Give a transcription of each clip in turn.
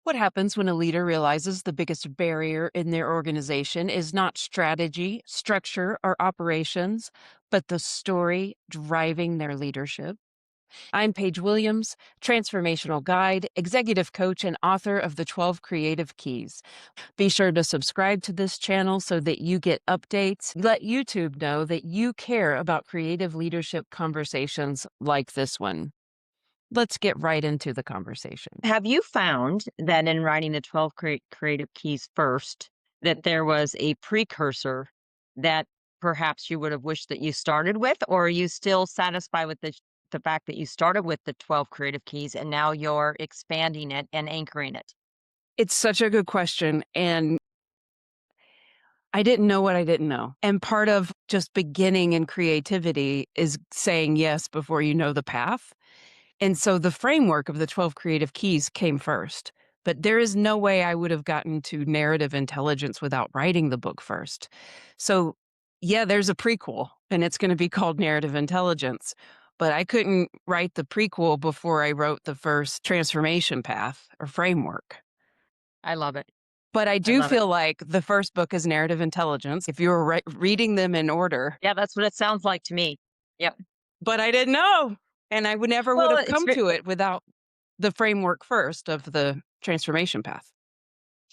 What happens when a leader realizes the biggest barrier in their organization is not strategy, structure, or operations, but the story driving their leadership? I'm Paige Williams, transformational guide, executive coach, and author of the 12 Creative Keys. Be sure to subscribe to this channel so that you get updates. Let YouTube know that you care about creative leadership conversations like this one. Let's get right into the conversation. Have you found that in writing the 12 creative keys first, that there was a precursor that perhaps you would have wished that you started with, or are you still satisfied with the fact that you started with the 12 creative keys and now you're expanding it and anchoring it? It's such a good question. And I didn't know what I didn't know. And part of just beginning in creativity is saying yes before you know the path. And so the framework of the 12 creative keys came first. But there is no way I would have gotten to narrative intelligence without writing the book first. So, yeah, there's a prequel, and it's going to be called Narrative Intelligence. But I couldn't write the prequel before I wrote the first transformation path or framework. I love it. But I I do love it. feel like the first book is Narrative Intelligence, if you were reading them in order, Yeah, that's what it sounds like to me. Yep. but I didn't know, and I would never would Well, have it's come very, to it without the framework first of the transformation path.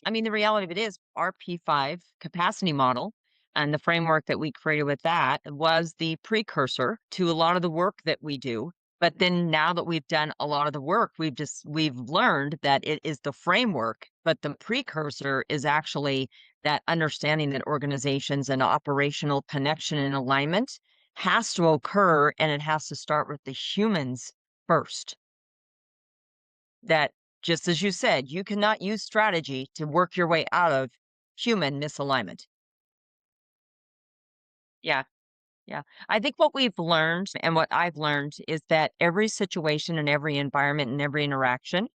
I mean, the reality of it is our P5 capacity model and the framework that we created with that was the precursor to a lot of the work that we do. But then now that we've done a lot of the work, we've learned that it is the framework, but the precursor is actually that understanding that organizations and operational connection and alignment has to occur and it has to start with the humans first. That, just as you said, you cannot use strategy to work your way out of human misalignment. Yeah, yeah. I think what we've learned and what I've learned is that every situation and every environment and every interaction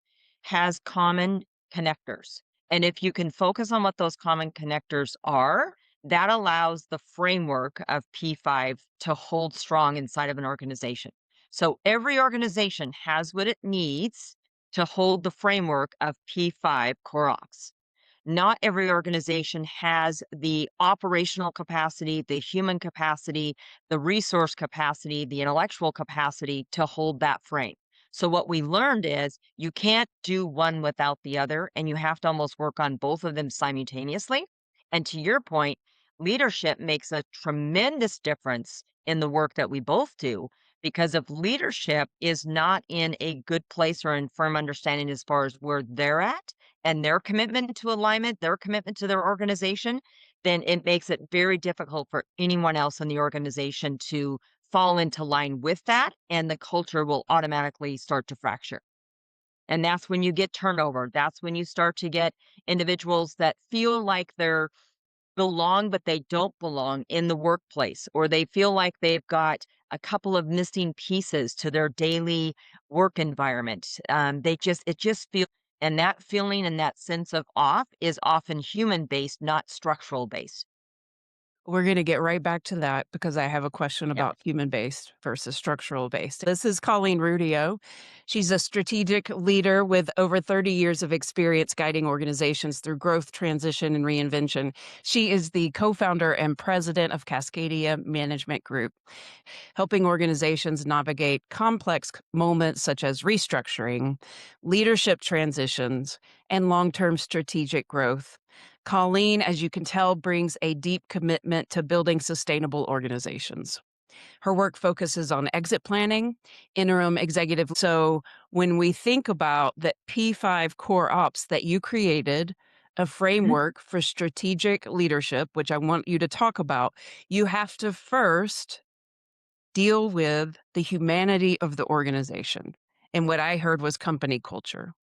has common connectors. And if you can focus on what those common connectors are, that allows the framework of P5 to hold strong inside of an organization. So every organization has what it needs to hold the framework of P5 core ops. Not every organization has the operational capacity, the human capacity, the resource capacity, the intellectual capacity to hold that frame. So, what we learned is you can't do one without the other, and you have to almost work on both of them simultaneously. And to your point, leadership makes a tremendous difference in the work that we both do because if leadership is not in a good place or in firm understanding as far as where they're at, and their commitment to alignment, their commitment to their organization, then it makes it very difficult for anyone else in the organization to fall into line with that, and the culture will automatically start to fracture. And that's when you get turnover. That's when you start to get individuals that feel like they're belong, but they don't belong in the workplace, or they feel like they've got a couple of missing pieces to their daily work environment. It just feels, and that feeling and that sense of off is often human based, not structural based. We're going to get right back to that because I have a question Yep. about human based versus structural based. This is Colleen Rudio. She's a strategic leader with over 30 years of experience guiding organizations through growth, transition, and reinvention. She is the co founder and president of Cascadia Management Group, helping organizations navigate complex moments such as restructuring, leadership transitions, and long term strategic growth. Colleen, as you can tell, brings a deep commitment to building sustainable organizations. Her work focuses on exit planning, interim executive. So, when we think about the P5 core ops that you created, a Mhm. framework for strategic leadership, which I want you to talk about, you have to first deal with the humanity of the organization. And what I heard was company culture.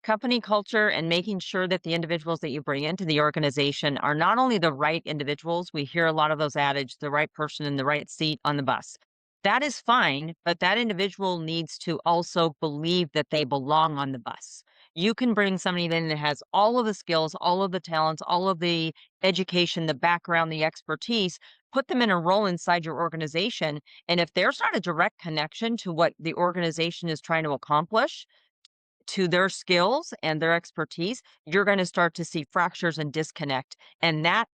Company culture and making sure that the individuals that you bring into the organization are not only the right individuals, we hear a lot of those adage, the right person in the right seat on the bus. That is fine, but that individual needs to also believe that they belong on the bus. You can bring somebody in that has all of the skills, all of the talents, all of the education, the background, the expertise, put them in a role inside your organization. And if there's not a direct connection to what the organization is trying to accomplish, to their skills and their expertise, you're going to start to see fractures and disconnect. And that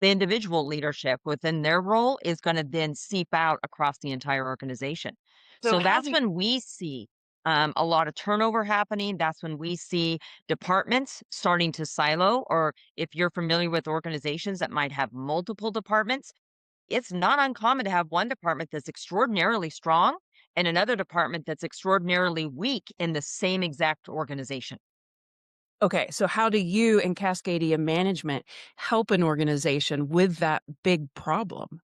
the individual leadership within their role is going to then seep out across the entire organization. So So how that's do when we see a lot of turnover happening. That's when we see departments starting to silo, or if you're familiar with organizations that might have multiple departments, it's not uncommon to have one department that's extraordinarily strong and another department that's extraordinarily weak in the same exact organization. Okay, so how do you and Cascadia Management help an organization with that big problem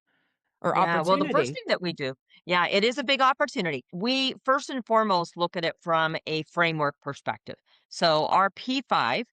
or Yeah, well, the first opportunity? thing that we do, yeah, it is a big opportunity. We first and foremost look at it from a framework perspective. So, our P5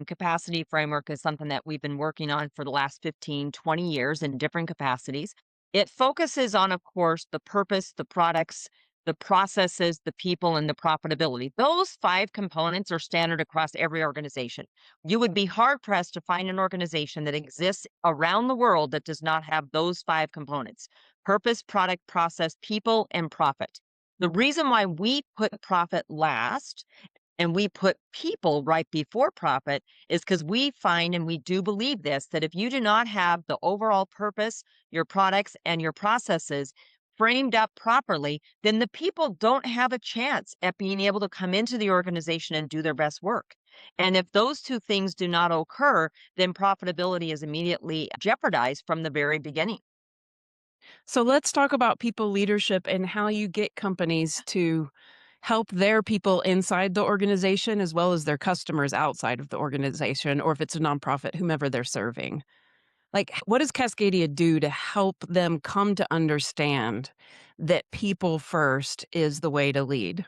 capacity framework is something that we've been working on for the last 15, 20 years in different capacities. It focuses on, of course, the purpose, the products, the processes, the people, and the profitability. Those five components are standard across every organization. You would be hard pressed to find an organization that exists around the world that does not have those five components: purpose, product, process, people, and profit. The reason why we put profit last and we put people right before profit is because we find, and we do believe this, that if you do not have the overall purpose, your products, and your processes framed up properly, then the people don't have a chance at being able to come into the organization and do their best work. And if those two things do not occur, then profitability is immediately jeopardized from the very beginning. So let's talk about people leadership and how you get companies to help their people inside the organization as well as their customers outside of the organization, or if it's a nonprofit, whomever they're serving. Like, what does Cascadia do to help them come to understand that people first is the way to lead?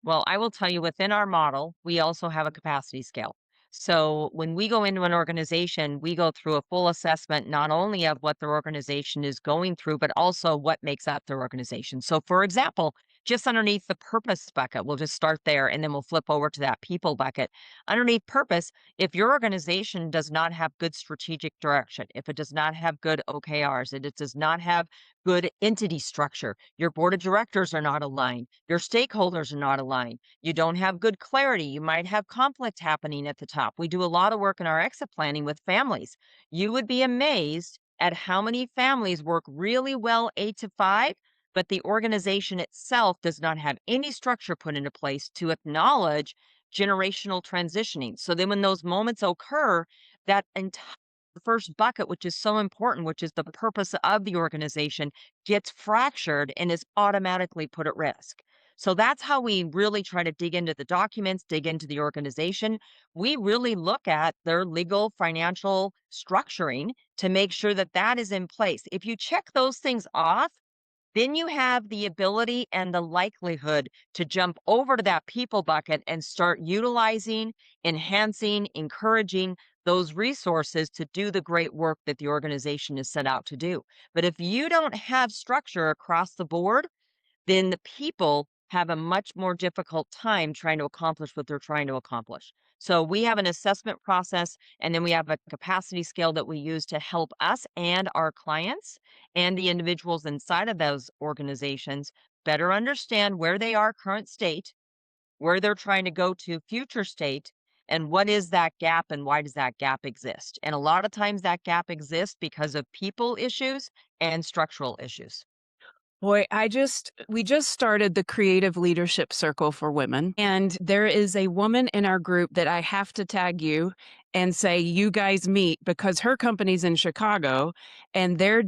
Well, I will tell you within our model, we also have a capacity scale. So when we go into an organization, we go through a full assessment not only of what their organization is going through, but also what makes up their organization. So, for example, just underneath the purpose bucket, we'll just start there and then we'll flip over to that people bucket. Underneath purpose, if your organization does not have good strategic direction, if it does not have good OKRs, and it does not have good entity structure, your board of directors are not aligned, your stakeholders are not aligned, you don't have good clarity, you might have conflict happening at the top. We do a lot of work in our exit planning with families. You would be amazed at how many families work really well 8 to 5, but the organization itself does not have any structure put into place to acknowledge generational transitioning. So then when those moments occur, that entire first bucket, which is so important, which is the purpose of the organization, gets fractured and is automatically put at risk. So that's how we really try to dig into the documents, dig into the organization. We really look at their legal, financial structuring to make sure that that is in place. If you check those things off, then you have the ability and the likelihood to jump over to that people bucket and start utilizing, enhancing, encouraging those resources to do the great work that the organization is set out to do. But if you don't have structure across the board, then the people have a much more difficult time trying to accomplish what they're trying to accomplish. So we have an assessment process, and then we have a capacity scale that we use to help us and our clients and the individuals inside of those organizations better understand where they are current state, where they're trying to go to future state, and what is that gap and why does that gap exist. And a lot of times that gap exists because of people issues and structural issues. Boy, we just started the Creative Leadership Circle for Women, and there is a woman in our group that I have to tag you and say, "You guys meet," because her company's in Chicago, and they're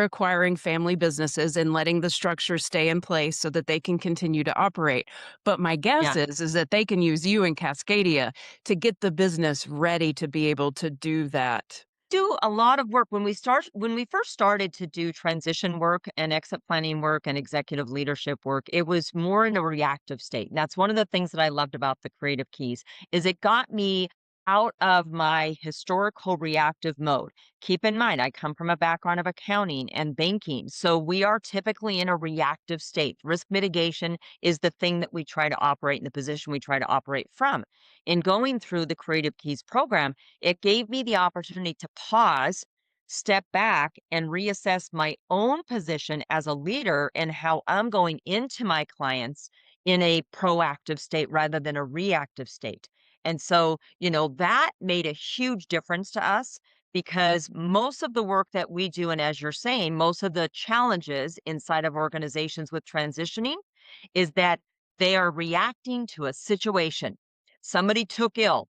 acquiring family businesses and letting the structure stay in place so that they can continue to operate. But my guess Yeah. is that they can use you and Cascadia to get the business ready to be able to do that. Do a lot of work when we first started to do transition work and exit planning work and executive leadership work. It was more in a reactive state, and that's one of the things that I loved about the Creative Keys is it got me out of my historical reactive mode. Keep in mind, I come from a background of accounting and banking, so we are typically in a reactive state. Risk mitigation is the thing that we try to operate in, the position we try to operate from. In going through the Creative Keys program, it gave me the opportunity to pause, step back, and reassess my own position as a leader and how I'm going into my clients in a proactive state rather than a reactive state. And so, that made a huge difference to us because most of the work that we do, and as you're saying, most of the challenges inside of organizations with transitioning is that they are reacting to a situation. Somebody took ill.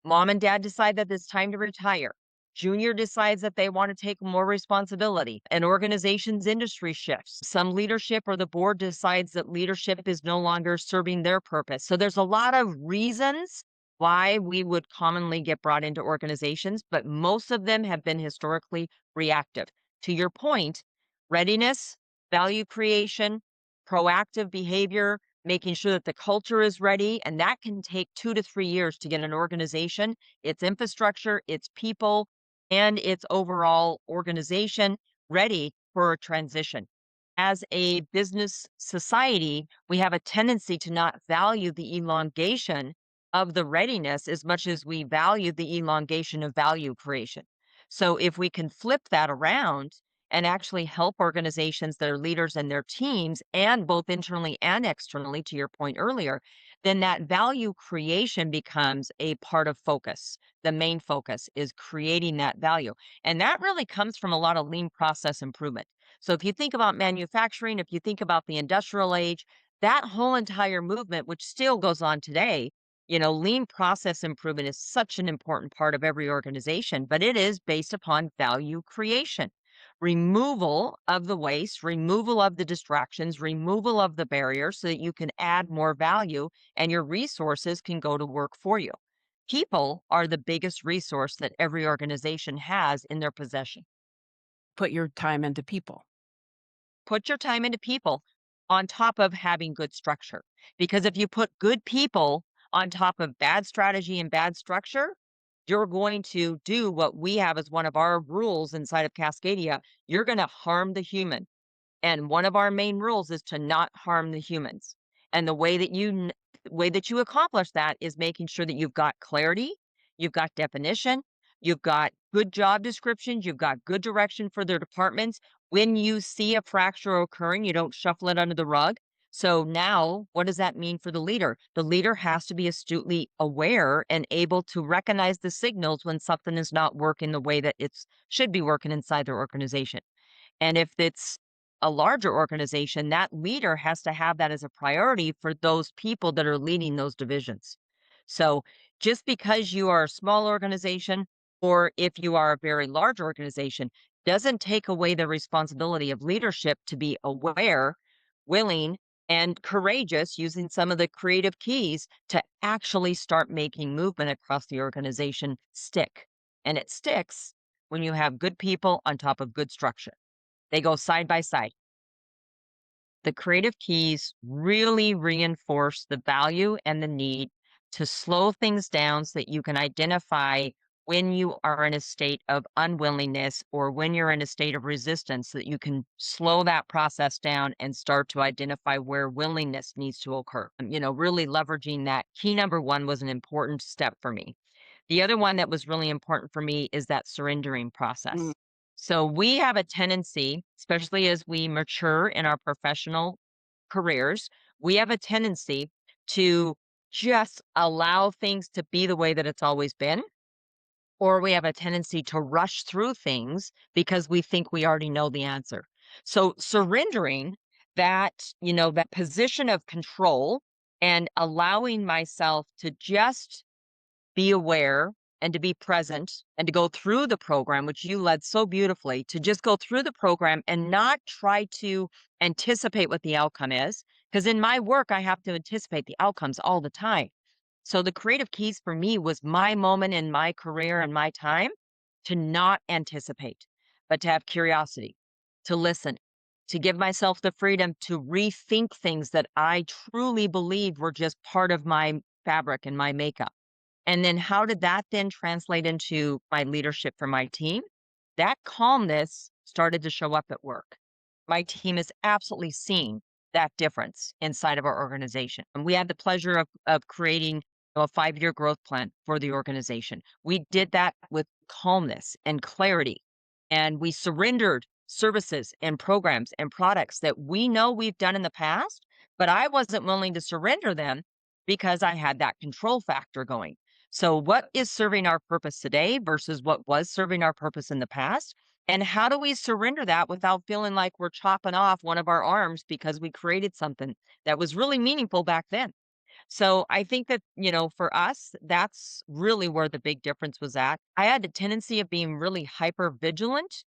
Mom and dad decide that it's time to retire. Junior decides that they want to take more responsibility. An organization's industry shifts. Some leadership or the board decides that leadership is no longer serving their purpose. So there's a lot of reasons why we would commonly get brought into organizations, but most of them have been historically reactive. To your point, readiness, value creation, proactive behavior, making sure that the culture is ready. And that can take 2 to 3 years to get an organization, its infrastructure, its people, and its overall organization ready for a transition. As a business society, we have a tendency to not value the elongation of the readiness as much as we value the elongation of value creation. So, if we can flip that around and actually help organizations, their leaders and their teams, and both internally and externally, to your point earlier, then that value creation becomes a part of focus. The main focus is creating that value. And that really comes from a lot of lean process improvement. So if you think about manufacturing, if you think about the industrial age, that whole entire movement, which still goes on today, lean process improvement is such an important part of every organization, but it is based upon value creation, removal of the waste, removal of the distractions, removal of the barriers so that you can add more value and your resources can go to work for you. People are the biggest resource that every organization has in their possession. Put your time into people. Put your time into people on top of having good structure. Because if you put good people on top of bad strategy and bad structure, you're going to do what we have as one of our rules inside of Cascadia. You're going to harm the human. And one of our main rules is to not harm the humans. And the way that you accomplish that is making sure that you've got clarity, you've got definition, you've got good job descriptions, you've got good direction for their departments. When you see a fracture occurring, you don't shuffle it under the rug. So now, what does that mean for the leader? The leader has to be astutely aware and able to recognize the signals when something is not working the way that it should be working inside their organization. And if it's a larger organization, that leader has to have that as a priority for those people that are leading those divisions. So just because you are a small organization, or if you are a very large organization, doesn't take away the responsibility of leadership to be aware, willing, and courageous using some of the creative keys to actually start making movement across the organization stick. And it sticks when you have good people on top of good structure. They go side by side. The creative keys really reinforce the value and the need to slow things down so that you can identify when you are in a state of unwillingness or when you're in a state of resistance, so that you can slow that process down and start to identify where willingness needs to occur. Really leveraging that key number one was an important step for me. The other one that was really important for me is that surrendering Mm. process. So we have a tendency, especially as we mature in our professional careers, we have a tendency to just allow things to be the way that it's always been, or we have a tendency to rush through things because we think we already know the answer. So surrendering that position of control and allowing myself to just be aware and to be present and to go through the program, which you led so beautifully, to just go through the program and not try to anticipate what the outcome is. Because in my work, I have to anticipate the outcomes all the time. So the creative keys for me was my moment in my career and my time to not anticipate, but to have curiosity, to listen, to give myself the freedom to rethink things that I truly believe were just part of my fabric and my makeup. And then how did that then translate into my leadership for my team? That calmness started to show up at work. My team has absolutely seen that difference inside of our organization. And we had the pleasure of creating a 5-year growth plan for the organization. We did that with calmness and clarity. And we surrendered services and programs and products that we know we've done in the past, but I wasn't willing to surrender them because I had that control factor going. So, what is serving our purpose today versus what was serving our purpose in the past? And how do we surrender that without feeling like we're chopping off one of our arms because we created something that was really meaningful back then? So I think that, for us, that's really where the big difference was at. I had a tendency of being really hyper vigilant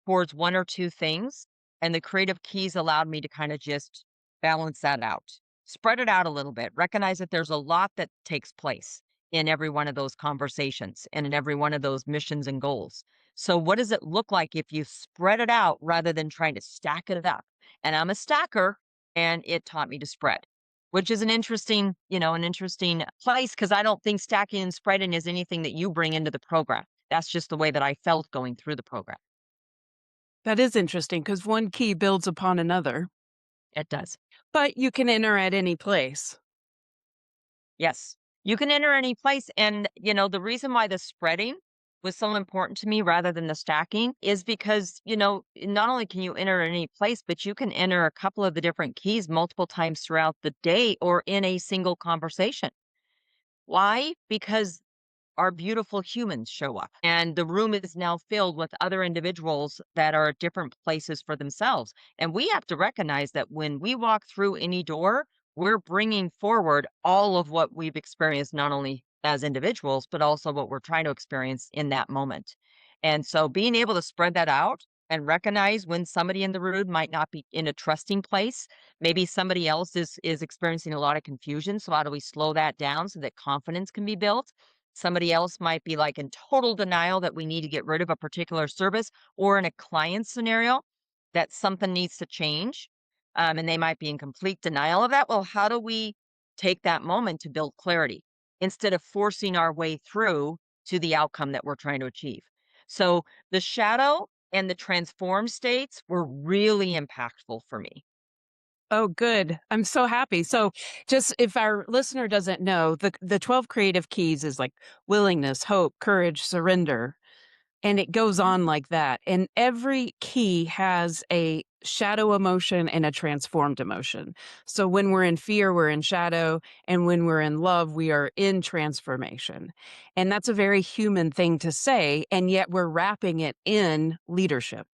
towards one or two things, and the creative keys allowed me to kind of just balance that out, spread it out a little bit, recognize that there's a lot that takes place in every one of those conversations and in every one of those missions and goals. So, what does it look like if you spread it out rather than trying to stack it up? And I'm a stacker, and it taught me to spread. Which is an interesting place because I don't think stacking and spreading is anything that you bring into the program. That's just the way that I felt going through the program. That is interesting because one key builds upon another, It does. but you can enter at any place. Yes. You can enter any place. And, the reason why the spreading was so important to me rather than the stacking is because, not only can you enter any place, but you can enter a couple of the different keys multiple times throughout the day or in a single conversation. Why? Because our beautiful humans show up and the room is now filled with other individuals that are at different places for themselves, and we have to recognize that when we walk through any door, we're bringing forward all of what we've experienced, not only as individuals but also what we're trying to experience in that moment. And so being able to spread that out and recognize when somebody in the room might not be in a trusting place, maybe somebody else is experiencing a lot of confusion, so how do we slow that down so that confidence can be built? Somebody else might be like in total denial that we need to get rid of a particular service, or in a client scenario that something needs to change. And they might be in complete denial of that. Well, how do we take that moment to build clarity instead of forcing our way through to the outcome that we're trying to achieve? So the shadow and the transform states were really impactful for me. Oh, good. I'm so happy. So, just if our listener doesn't know, the 12 creative keys is like willingness, hope, courage, surrender, and it goes Mhm. on like that. And every key has a shadow emotion and a transformed emotion. So, when we're in fear, we're in shadow, and when we're in love, we are in transformation. And that's a very human thing to say, and yet we're wrapping it in leadership.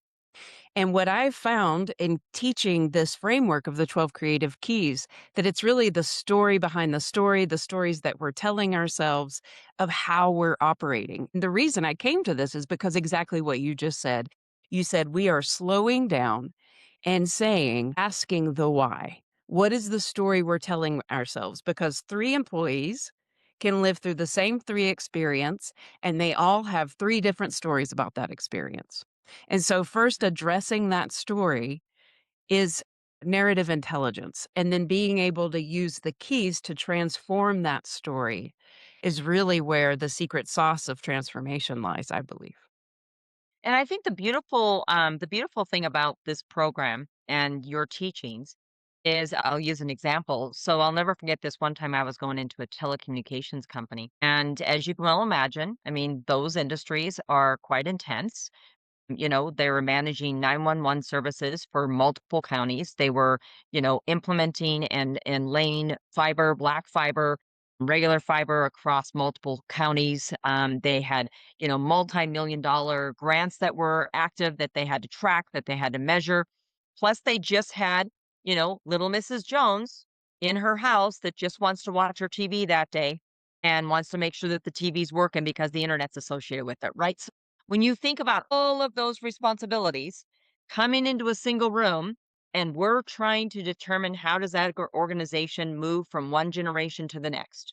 And what I've found in teaching this framework of the 12 creative keys, that it's really the story behind the story, the stories that we're telling ourselves of how we're operating. The reason I came to this is because exactly what you just said. You said we are slowing down and asking the why. What is the story we're telling ourselves? Because three employees can live through the same three experience and they all have three different stories about that experience. And so, first addressing that story is narrative intelligence. And then being able to use the keys to transform that story is really where the secret sauce of transformation lies, I believe. And I think the beautiful thing about this program and your teachings is, I'll use an example. So I'll never forget this one time I was going into a telecommunications company. And as you can well imagine, I mean, those industries are quite intense. They were managing 911 services for multiple counties. They were, implementing and laying fiber, black fiber, regular fiber across multiple counties. They had, multi-million dollar grants that were active that they had to track, that they had to measure. Plus, they just had, little Mrs. Jones in her house that just wants to watch her TV that day and wants to make sure that the TV's working because the internet's associated with it, right? When you think about all of those responsibilities coming into a single room, and we're trying to determine how does that organization move from one generation to the next.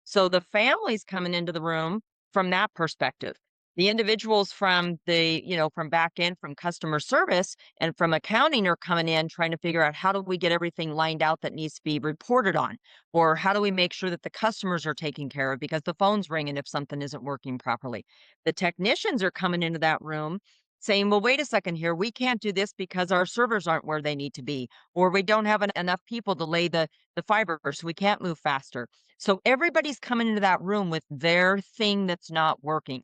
So the families coming into the room from that perspective. The individuals from back end, from customer service and from accounting are coming in trying to figure out how do we get everything lined out that needs to be reported on, or how do we make sure that the customers are taken care of because the phone's ringing if something isn't working properly. The technicians are coming into that room saying, well, wait a second here. We can't do this because our servers aren't where they need to be, or we don't have enough people to lay the fiber, so we can't move faster. So everybody's coming into that room with their thing that's not working.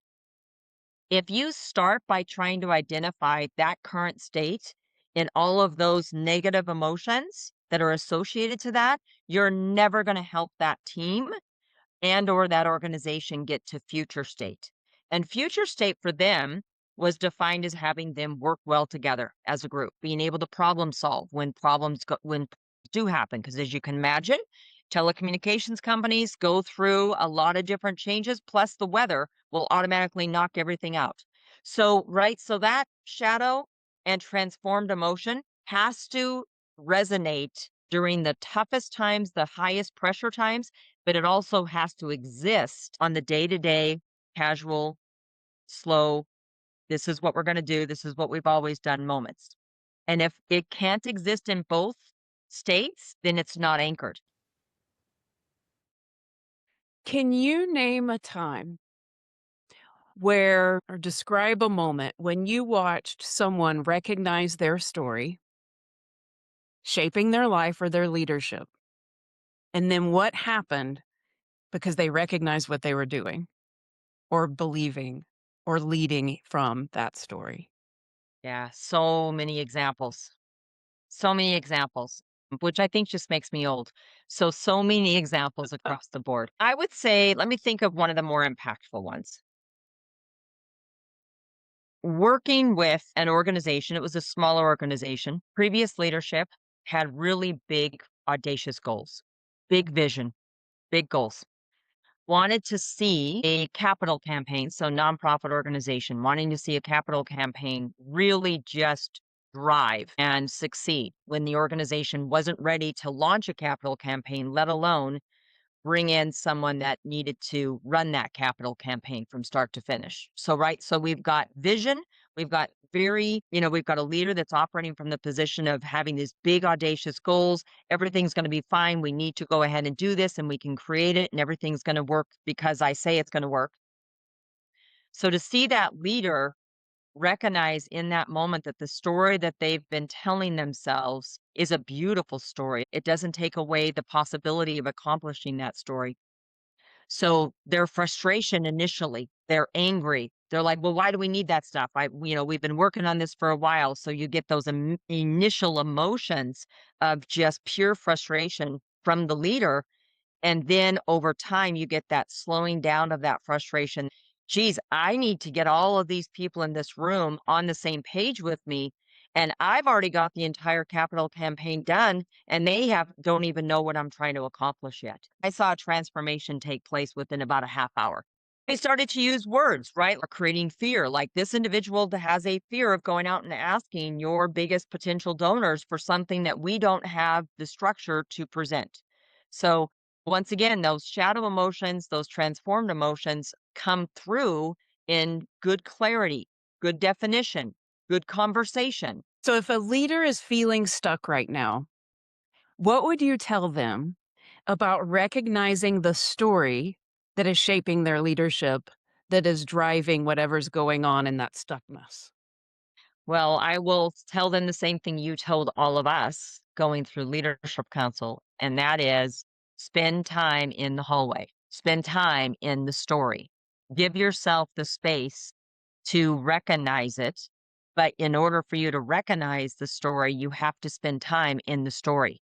If you start by trying to identify that current state and all of those negative emotions that are associated to that, you're never going to help that team and or that organization get to future state. And future state for them was defined as having them work well together as a group, being able to problem solve when do happen. Because as you can imagine, telecommunications companies go through a lot of different changes, plus the weather will automatically knock everything out. So, right, so that shadow and transformed emotion has to resonate during the toughest times, the highest pressure times, but it also has to exist on the day-to-day, casual, slow, "This is what we're gonna do, this is what we've always done" moments. And if it can't exist in both states, then it's not anchored. Can you name a time where or describe a moment when you watched someone recognize their story, shaping their life or their leadership, and then what happened because they recognized what they were doing or believing or leading from that story? Yeah, so many examples. So many examples, which I think just makes me old. So many examples across the board. I would say, let me think of one of the more impactful ones. Working with an organization, it was a smaller organization. Previous leadership had really big, audacious goals, big vision, big goals. Wanted to see a capital campaign, so nonprofit organization, wanting to see a capital campaign really just drive and succeed when the organization wasn't ready to launch a capital campaign, let alone bring in someone that needed to run that capital campaign from start to finish. So, right, so we've got vision, we've got we've got a leader that's operating from the position of having these big, audacious goals. Everything's going to be fine. We need to go ahead and do this, and we can create it, and everything's going to work because I say it's going to work. So, to see that leader recognize in that moment that the story that they've been telling themselves is a beautiful story. It doesn't take away the possibility of accomplishing that story. So their frustration initially, they're angry. They're like, "Well, why do we need that stuff? We've been working on this for a while." So you get those initial emotions of just pure frustration from the leader, and then over time, you get that slowing down of that frustration. Geez, I need to get all of these people in this room on the same page with me. And I've already got the entire capital campaign done, and they don't even know what I'm trying to accomplish yet. I saw a transformation take place within about a half hour. They started to use words, right? Or creating fear. Like this individual that has a fear of going out and asking your biggest potential donors for something that we don't have the structure to present. So once again, those shadow emotions, those transformed emotions come through in good clarity, good definition, good conversation. So, if a leader is feeling stuck right now, what would you tell them about recognizing the story that is shaping their leadership, that is driving whatever's going on in that stuckness? Well, I will tell them the same thing you told all of us going through leadership council, and that is spend time in the hallway, spend time in the story, give yourself the space to recognize it. But in order for you to recognize the story, you have to spend time in the story.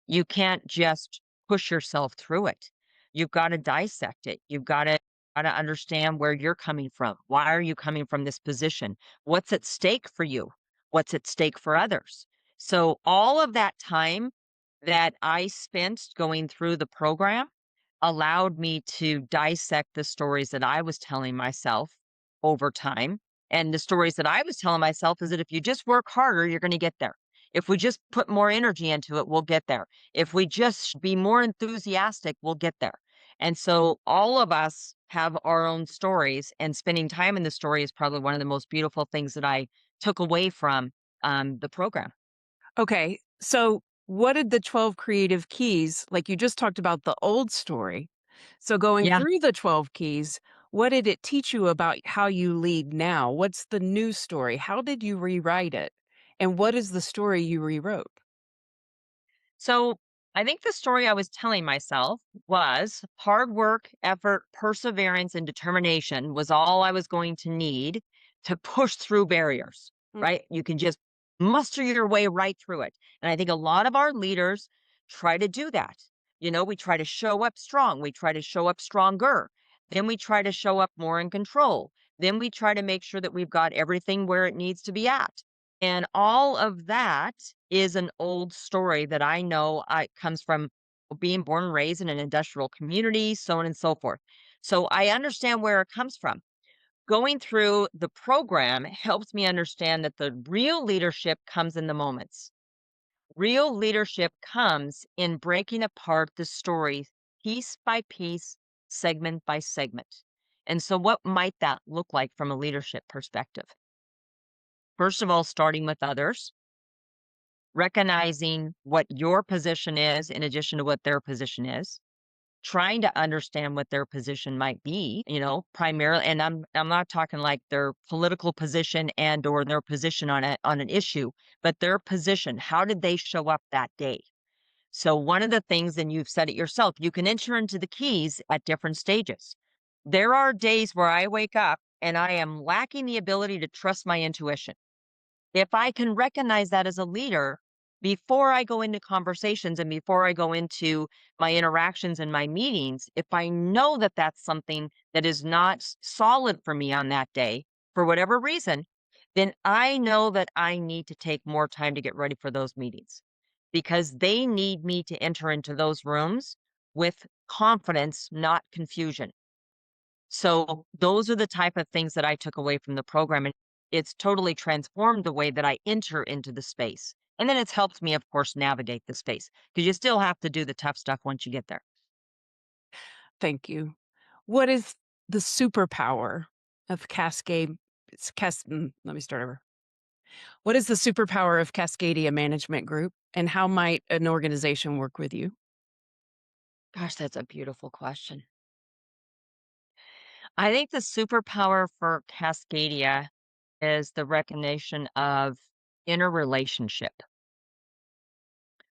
You can't just push yourself through it. You've gotta dissect it. You've gotta understand where you're coming from. Why are you coming from this position? What's at stake for you? What's at stake for others? So all of that time that I spent going through the program allowed me to dissect the stories that I was telling myself over time. And the stories that I was telling myself is that if you just work harder, you're going to get there. If we just put more energy into it, we'll get there. If we just be more enthusiastic, we'll get there. And so all of us have our own stories, and spending time in the story is probably one of the most beautiful things that I took away from the program. Okay, so what did the 12 creative keys, like you just talked about the old story. So going Yeah. through the 12 keys, what did it teach you about how you lead now? What's the new story? How did you rewrite it? And what is the story you rewrote? So I think the story I was telling myself was hard work, effort, perseverance, and determination was all I was going to need to push through barriers, Mm. right? You can just muster your way right through it. And I think a lot of our leaders try to do that. We try to show up strong, we try to show up stronger, then we try to show up more in control. Then we try to make sure that we've got everything where it needs to be at. And all of that is an old story that I know I comes from being born and raised in an industrial community, so on and so forth. So I understand where it comes from. Going through the program helps me understand that the real leadership comes in the moments. Real leadership comes in breaking apart the story piece by piece, segment by segment. And so, what might that look like from a leadership perspective? First of all, starting with others, recognizing what your position is in addition to what their position is, trying to understand what their position might be, primarily, and I'm not talking like their political position and or their position on an issue, but their position. How did they show up that day? So one of the things, and you've said it yourself, you can enter into the keys at different stages. There are days where I wake up and I am lacking the ability to trust my intuition. If I can recognize that as a leader before I go into conversations and before I go into my interactions and my meetings, if I know that that's something that is not solid for me on that day, for whatever reason, then I know that I need to take more time to get ready for those meetings because they need me to enter into those rooms with confidence, not confusion. So those are the type of things that I took away from the program, and it's totally transformed the way that I enter into the space. And then it's helped me, of course, navigate the space because you still have to do the tough stuff once you get there. Thank you. What is the superpower of Cascade? Let me start over. What is the superpower of Cascadia Management Group, and how might an organization work with you? Gosh, that's a beautiful question. I think the superpower for Cascadia is the recognition of interrelationship.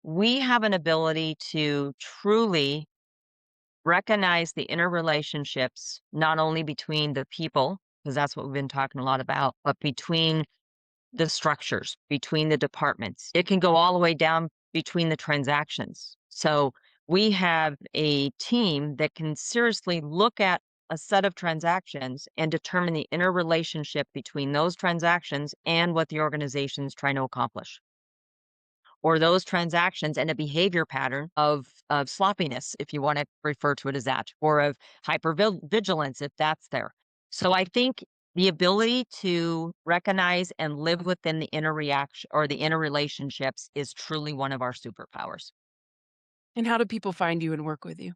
We have an ability to truly recognize the interrelationships, not only between the people, because that's what we've been talking a lot about, but between the structures, between the departments. It can go all the way down between the transactions. So we have a team that can seriously look at a set of transactions and determine the interrelationship between those transactions and what the organization's trying to accomplish, or those transactions and a behavior pattern of sloppiness, if you want to refer to it as that, or of hypervigilance, if that's there. So I think the ability to recognize and live within the inner reaction or the inner relationships is truly one of our superpowers. And how do people find you and work with you?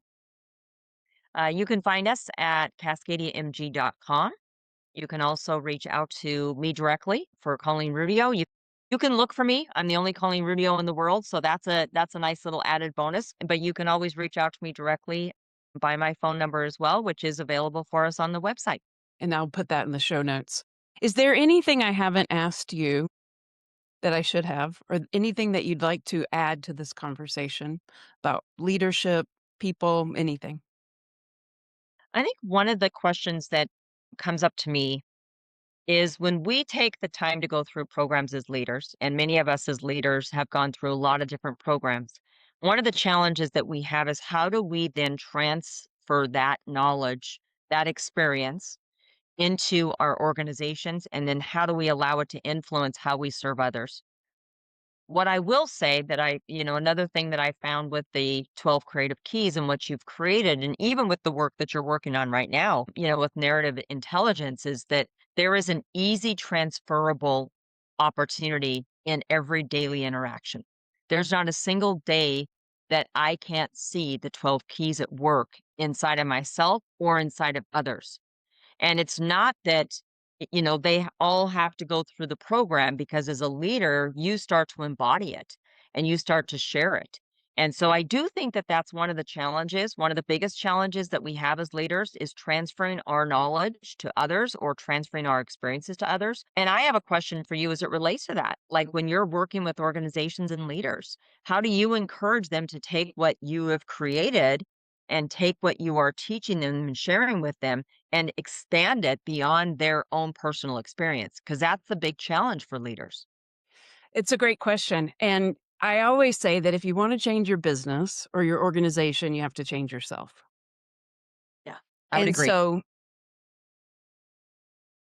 You can find us at cascadiamg.com. You can also reach out to me directly for Colleen Rudio. You can look for me. I'm the only Colleen Rudio in the world, so that's a nice little added bonus. But you can always reach out to me directly by my phone number as well, which is available for us on the website. And I'll put that in the show notes. Is there anything I haven't asked you that I should have, or anything that you'd like to add to this conversation about leadership, people, anything? I think one of the questions that comes up to me is when we take the time to go through programs as leaders, and many of us as leaders have gone through a lot of different programs. One of the challenges that we have is how do we then transfer that knowledge, that experience into our organizations, and then how do we allow it to influence how we serve others? What I will say that another thing that I found with the 12 creative keys and what you've created, and even with the work that you're working on right now, with narrative intelligence, is that there is an easy transferable opportunity in every daily interaction. There's not a single day that I can't see the 12 keys at work inside of myself or inside of others. And it's not that, they all have to go through the program because as a leader, you start to embody it and you start to share it. And so I do think that that's one of the challenges. One of the biggest challenges that we have as leaders is transferring our knowledge to others or transferring our experiences to others. And I have a question for you as it relates to that. Like when you're working with organizations and leaders, how do you encourage them to take what you have created and take what you are teaching them and sharing with them and expand it beyond their own personal experience? Because that's the big challenge for leaders. It's a great question. And I always say that if you want to change your business or your organization, you have to change yourself. Yeah, I would And agree. so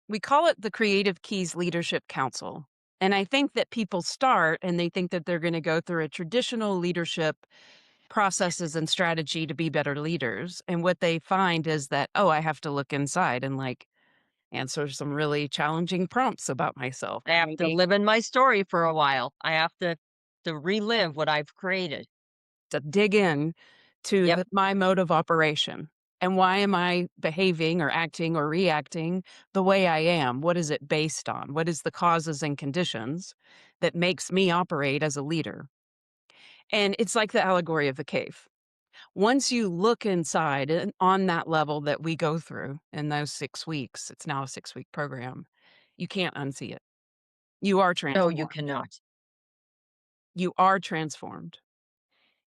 we call it the Creative Keys Leadership Council. And I think that people start and they think that they're going to go through a traditional leadership processes and strategy to be better leaders. And what they find is that, oh, I have to look inside and like answer some really challenging prompts about myself. I have to Maybe live in my story for a while. I have to relive what I've created. to dig in to Yep. my mode of operation. And why am I behaving or acting or reacting the way I am? What is it based on? What is the causes and conditions that makes me operate as a leader? And it's like the allegory of the cave. Once you look inside and on that level that we go through in those 6 weeks, it's now a 6-week program, you can't unsee it. You are No, you transformed. cannot. You are transformed.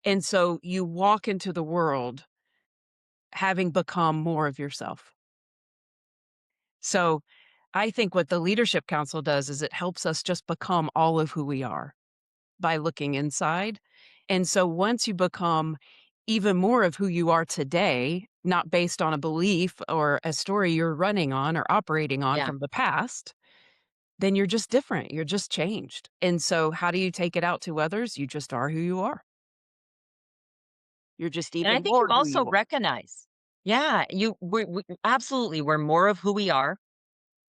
And so you walk into the world having become more of yourself. So I think what the Leadership Council does is it helps us just become all of who we are by looking inside. And so once you become even more of who you are today, not based on a belief or a story you're running on or operating on Yeah. from the past, then you're just different. You're just changed. And so how do you take it out to others? You just are who you are. You're just And I even think you more who also you are. recognize, yeah, we absolutely, we're more of who we are.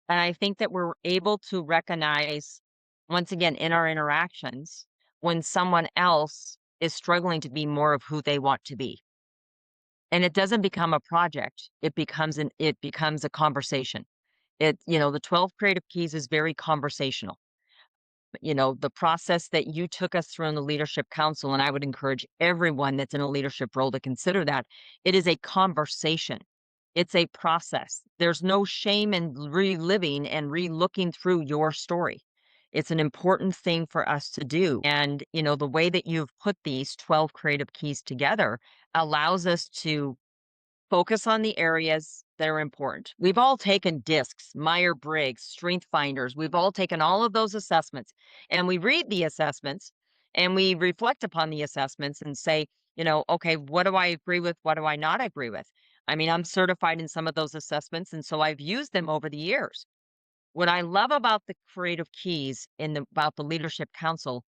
And I think that we're able to recognize, once again, in our interactions, when someone else is struggling to be more of who they want to be. And it doesn't become a project. It becomes a conversation. The 12 creative keys is very conversational. The process that you took us through in the leadership council, and I would encourage everyone that's in a leadership role to consider that it is a conversation. It's a process. There's no shame in reliving and re-looking through your story. It's an important thing for us to do. And, the way that you've put these 12 creative keys together allows us to focus on the areas that are important. We've all taken DISCs, Meyer-Briggs, Strength Finders. We've all taken all of those assessments, and we read the assessments and we reflect upon the assessments and say, okay, what do I agree with? What do I not agree with? I mean, I'm certified in some of those assessments, and so I've used them over the years. What I love about the creative keys about the leadership council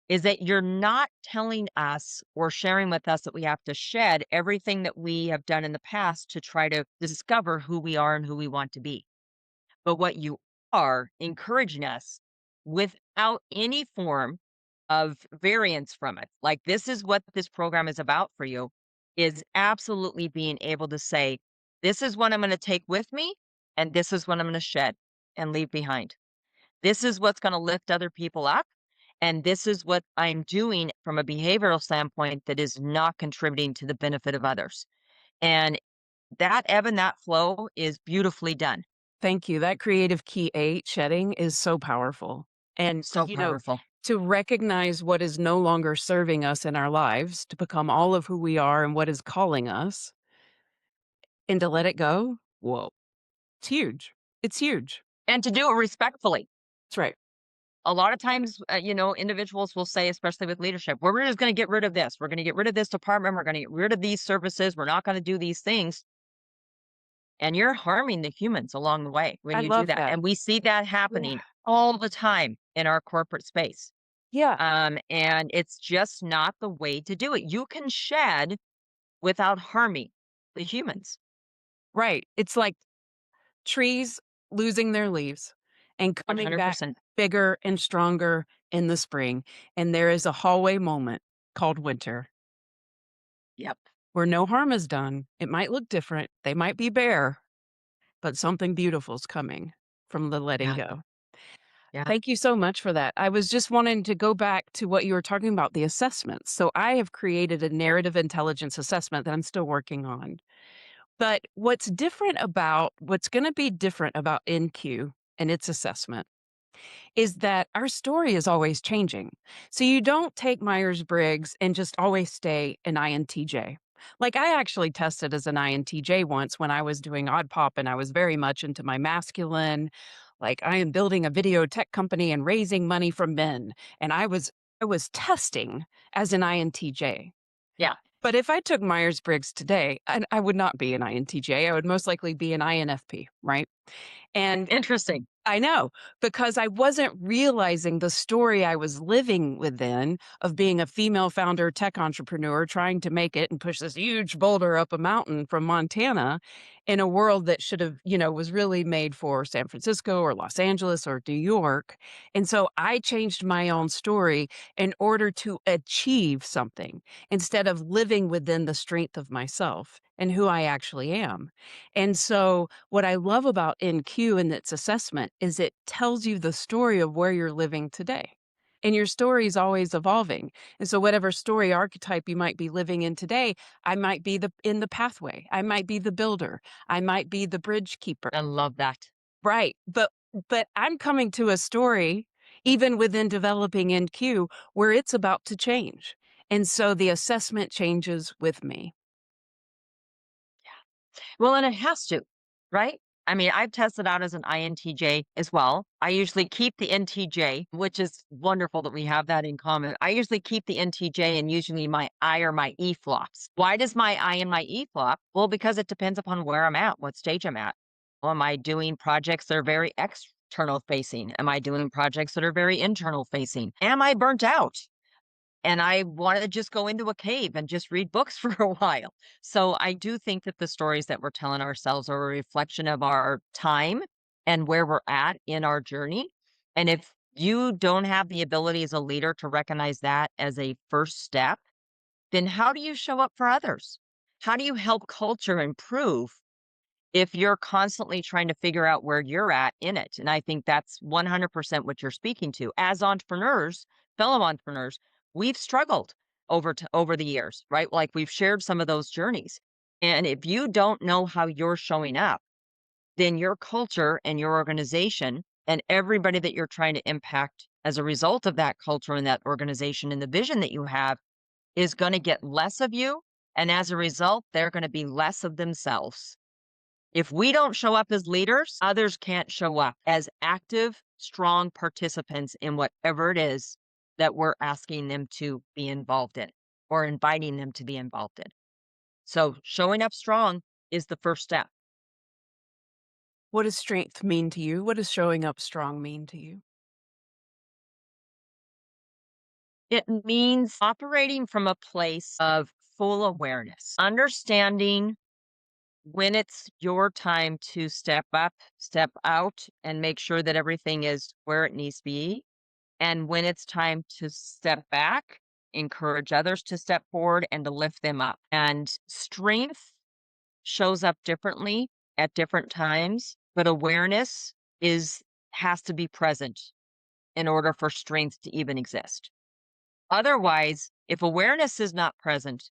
is that you're not telling us or sharing with us that we have to shed everything that we have done in the past to try to discover who we are and who we want to be. But what you are encouraging us without any form of variance from it, like this is what this program is about for you, is absolutely being able to say, this is what I'm going to take with me, and this is what I'm going to shed and leave behind. This is what's going to lift other people up. And this is what I'm doing from a behavioral standpoint that is not contributing to the benefit of others. And that ebb and that flow is beautifully done. Thank you. That creative key 8 shedding is so powerful. And, So powerful. to recognize what is no longer serving us in our lives, to become all of who we are and what is calling us, and to let it go, whoa, it's huge. It's huge. And to do it respectfully. That's right. A lot of times, individuals will say, especially with leadership, we're just going to get rid of this. We're going to get rid of this department. We're going to get rid of these services. We're not going to do these things. And you're harming the humans along the way when I you do love that. that. And we see that Yeah. happening all the time in our corporate space. Yeah. And it's just not the way to do it. You can shed without harming the humans. Right. It's like trees losing their leaves and coming back 100%. bigger and stronger in the spring. And there is a hallway moment called winter Yep. where no harm is done. It might look different. They might be bare, but something beautiful is coming from the letting Yeah. go. Yeah. Thank you so much for that. I was just wanting to go back to what you were talking about, the assessments. So I have created a narrative intelligence assessment that I'm still working on. But what's going to be different about NQ and its assessment is that our story is always changing. So you don't take Myers Briggs and just always stay an INTJ. Like I actually tested as an INTJ once when I was doing Odd Pop and I was very much into my masculine, like I am building a video tech company and raising money from men. And I was testing as an INTJ. Yeah. But if I took Myers Briggs today, I would not be an INTJ. I would most likely be an INFP, right? And Interesting. I know, because I wasn't realizing the story I was living within of being a female founder tech entrepreneur trying to make it and push this huge boulder up a mountain from Montana in a world that should have, was really made for San Francisco or Los Angeles or New York. And so I changed my own story in order to achieve something instead of living within the strength of myself and who I actually am. And so what I love about NQ and its assessment is it tells you the story of where you're living today. And your story is always evolving. And so whatever story archetype you might be living in today, I might be in the pathway. I might be the builder. I might be the bridge keeper. I love that. Right. But I'm coming to a story even within developing NQ where it's about to change. And so the assessment changes with me. Well, and it has to, right? I mean, I've tested out as an INTJ as well. I usually keep the NTJ, which is wonderful that we have that in common. I usually keep the NTJ and usually my I or my E flops. Why does my I and my E flop? Well, because it depends upon where I'm at, what stage I'm at. Well, am I doing projects that are very external facing? Am I doing projects that are very internal facing? Am I burnt out? And I wanted to just go into a cave and just read books for a while. So I do think that the stories that we're telling ourselves are a reflection of our time and where we're at in our journey. And if you don't have the ability as a leader to recognize that as a first step, then how do you show up for others? How do you help culture improve if you're constantly trying to figure out where you're at in it? And I think that's 100% what you're speaking to. As entrepreneurs, fellow entrepreneurs, we've struggled over the years, right? Like we've shared some of those journeys. And if you don't know how you're showing up, then your culture and your organization and everybody that you're trying to impact as a result of that culture and that organization and the vision that you have is going to get less of you. And as a result, they're going to be less of themselves. If we don't show up as leaders, others can't show up as active, strong participants in whatever it is that we're asking them to be involved in or inviting them to be involved in. So showing up strong is the first step. What does strength mean to you? What does showing up strong mean to you? It means operating from a place of full awareness, understanding when it's your time to step up, step out, and make sure that everything is where it needs to be. And when it's time to step back, encourage others to step forward and to lift them up. And strength shows up differently at different times, but awareness is has to be present in order for strength to even exist. Otherwise, if awareness is not present,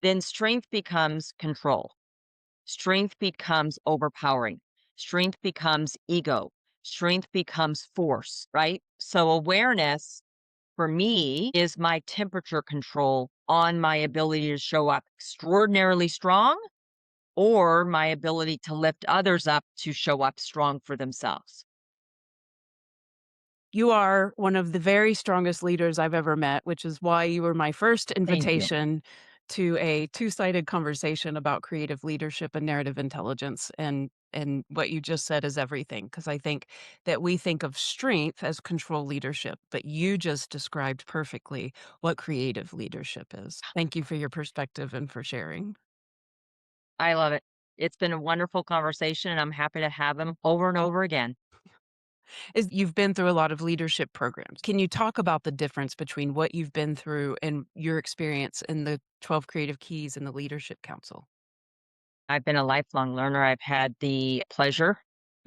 then strength becomes control. Strength becomes overpowering. Strength becomes ego. Strength becomes force, right? So awareness for me is my temperature control on my ability to show up extraordinarily strong or my ability to lift others up to show up strong for themselves. You are one of the very strongest leaders I've ever met, which is why you were my first Thank you. invitation to a two-sided conversation about creative leadership and narrative intelligence. And what you just said is everything, because I think that we think of strength as control leadership, but you just described perfectly what creative leadership is. Thank you for your perspective and for sharing. I love it. It's been a wonderful conversation, and I'm happy to have them over and over again. Is you've been through a lot of leadership programs. Can you talk about the difference between what you've been through and your experience in the 12 Creative Keys and the Leadership Council? I've been a lifelong learner. I've had the pleasure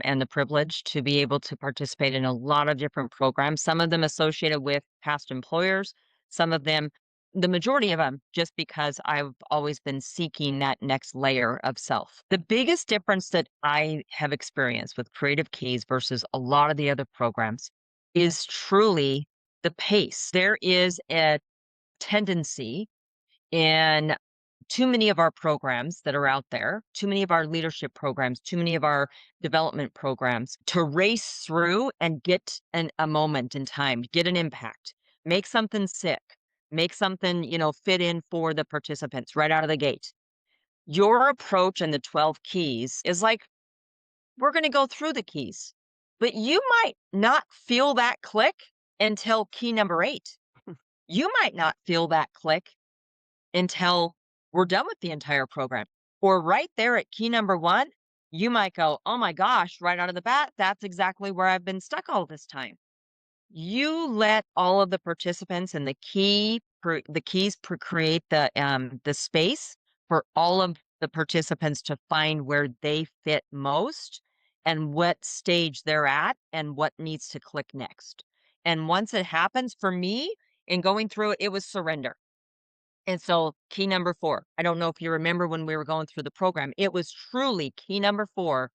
and the privilege to be able to participate in a lot of different programs, some of them associated with past employers, some of them, the majority of them, just because I've always been seeking that next layer of self. The biggest difference that I have experienced with Creative Keys versus a lot of the other programs is truly the pace. There is a tendency in too many of our programs that are out there, too many of our leadership programs, too many of our development programs to race through and get a moment in time, get an impact, make something sick, make something, fit in for the participants right out of the gate. Your approach and the 12 keys is like, we're going to go through the keys, but you might not feel that click until key number 8. You might not feel that click until we're done with the entire program. Or right there at key number 1, you might go, "Oh my gosh," right out of the bat, "that's exactly where I've been stuck all this time." You let all of the participants and the keys create the space for all of the participants to find where they fit most and what stage they're at and what needs to click next. And once it happens, for me, in going through it, it was surrender. And so key number 4, I don't know if you remember when we were going through the program, it was truly key number 4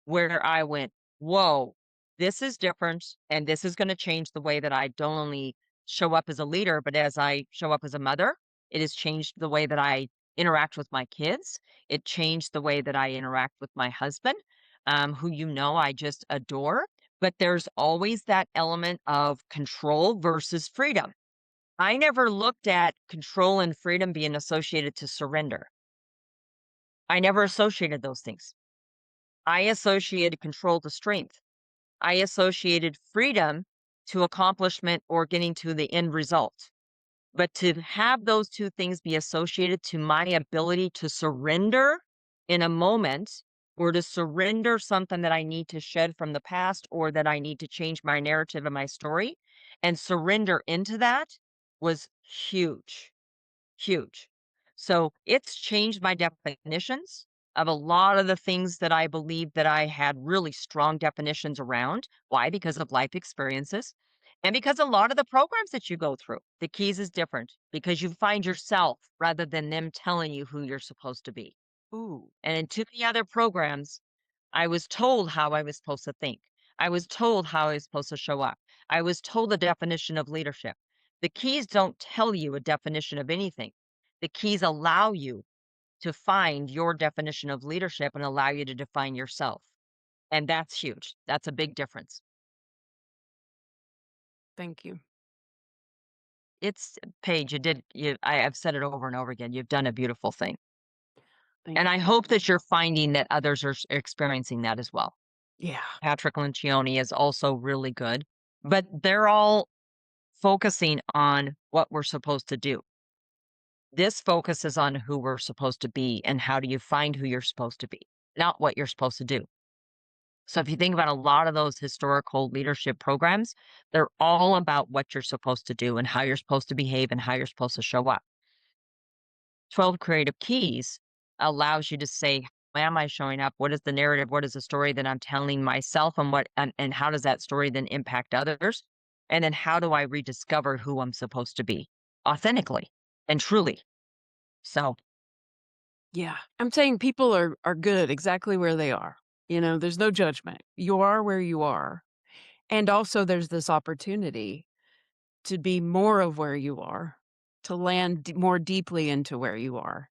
where I went, "Whoa, this is different, and this is gonna change the way that I don't only show up as a leader, but as I show up as a mother." It has changed the way that I interact with my kids. It changed the way that I interact with my husband, who I just adore. But there's always that element of control versus freedom. I never looked at control and freedom being associated to surrender. I never associated those things. I associated control to strength. I associated freedom to accomplishment or getting to the end result. But to have those two things be associated to my ability to surrender in a moment or to surrender something that I need to shed from the past or that I need to change my narrative and my story and surrender into that was huge. Huge. So it's changed my definitions of a lot of the things that I believe that I had really strong definitions around. Why? Because of life experiences and because a lot of the programs that you go through, the keys is different because you find yourself rather than them telling you who you're supposed to be. Ooh, And in too many other programs, I was told how I was supposed to think. I was told how I was supposed to show up. I was told the definition of leadership. The keys don't tell you a definition of anything. The keys allow you to find your definition of leadership and allow you to define yourself. And that's huge. That's a big difference. thank you. It's Paige, I've said it over and over again. You've done a beautiful thing. Thank And I hope that you're finding that others are experiencing that as well. Yeah. Patrick Lencioni is also really good, but they're all focusing on what we're supposed to do. This focuses on who we're supposed to be and how do you find who you're supposed to be, not what you're supposed to do. So if you think about a lot of those historical leadership programs, they're all about what you're supposed to do and how you're supposed to behave and how you're supposed to show up. 12 Creative Keys allows you to say, how am I showing up? What is the narrative? What is the story that I'm telling myself and how does that story then impact others? And then how do I rediscover who I'm supposed to be authentically and truly? So, Yeah. I'm saying people are good exactly where they are. There's no judgment. You are where you are. And also there's this opportunity to be more of where you are, to land more deeply into where you are.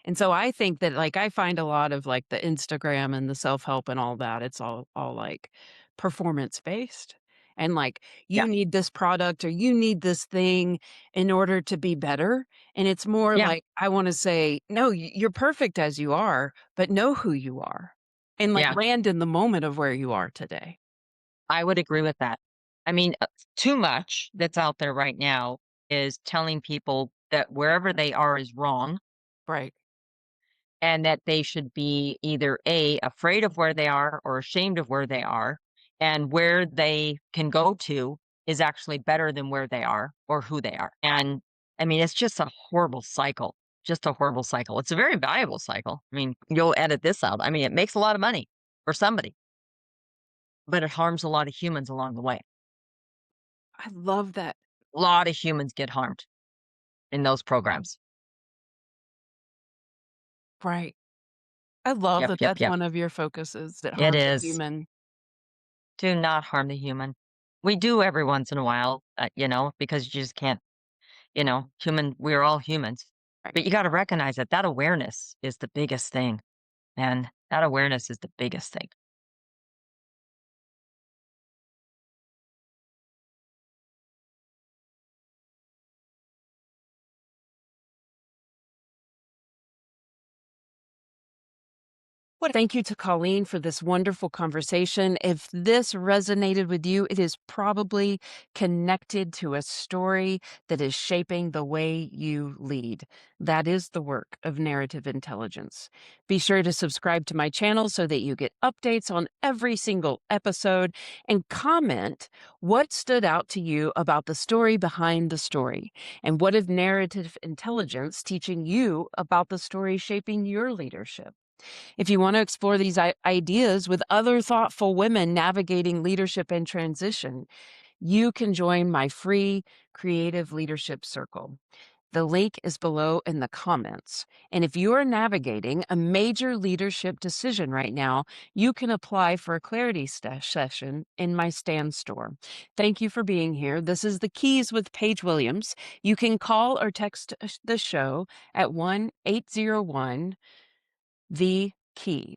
And so I think that like I find a lot of like the Instagram and the self-help and all that, it's all like performance based. And like yeah, you need this product or you need this thing in order to be better. And it's more yeah, like I want to say, no, you're perfect as you are, but know who you are and like yeah, land in the moment of where you are today. I would agree with that. I mean, too much that's out there right now is telling people that wherever they are is wrong Right. and that they should be either A, afraid of where they are or ashamed of where they are, and where they can go to is actually better than where they are or who they are. And I mean, it's just a horrible cycle, just a horrible cycle. It's a very valuable cycle. I mean, you'll edit this out. I mean, it makes a lot of money for somebody. but it harms a lot of humans along the way. I love that. A lot of humans get harmed in those programs. Right. I love Yep, that yep, that's yep. one of your focuses, that It harm the is. human. Do not harm the human. We do every once in a while, because you just can't, we're all humans. Right. But you got to recognize that that awareness is the biggest thing. And that awareness is the biggest thing. Thank you to Colleen for this wonderful conversation. If this resonated with you, it is probably connected to a story that is shaping the way you lead. That is the work of narrative intelligence. Be sure to subscribe to my channel so that you get updates on every single episode, and comment what stood out to you about the story behind the story, and what is narrative intelligence teaching you about the story shaping your leadership. If you want to explore these ideas with other thoughtful women navigating leadership and transition, you can join my free Creative Leadership Circle. The link is below in the comments. And if you are navigating a major leadership decision right now, you can apply for a clarity session in my Stand store. Thank you for being here. This is The Keys with Paige Williams. You can call or text the show at 1-801 the key.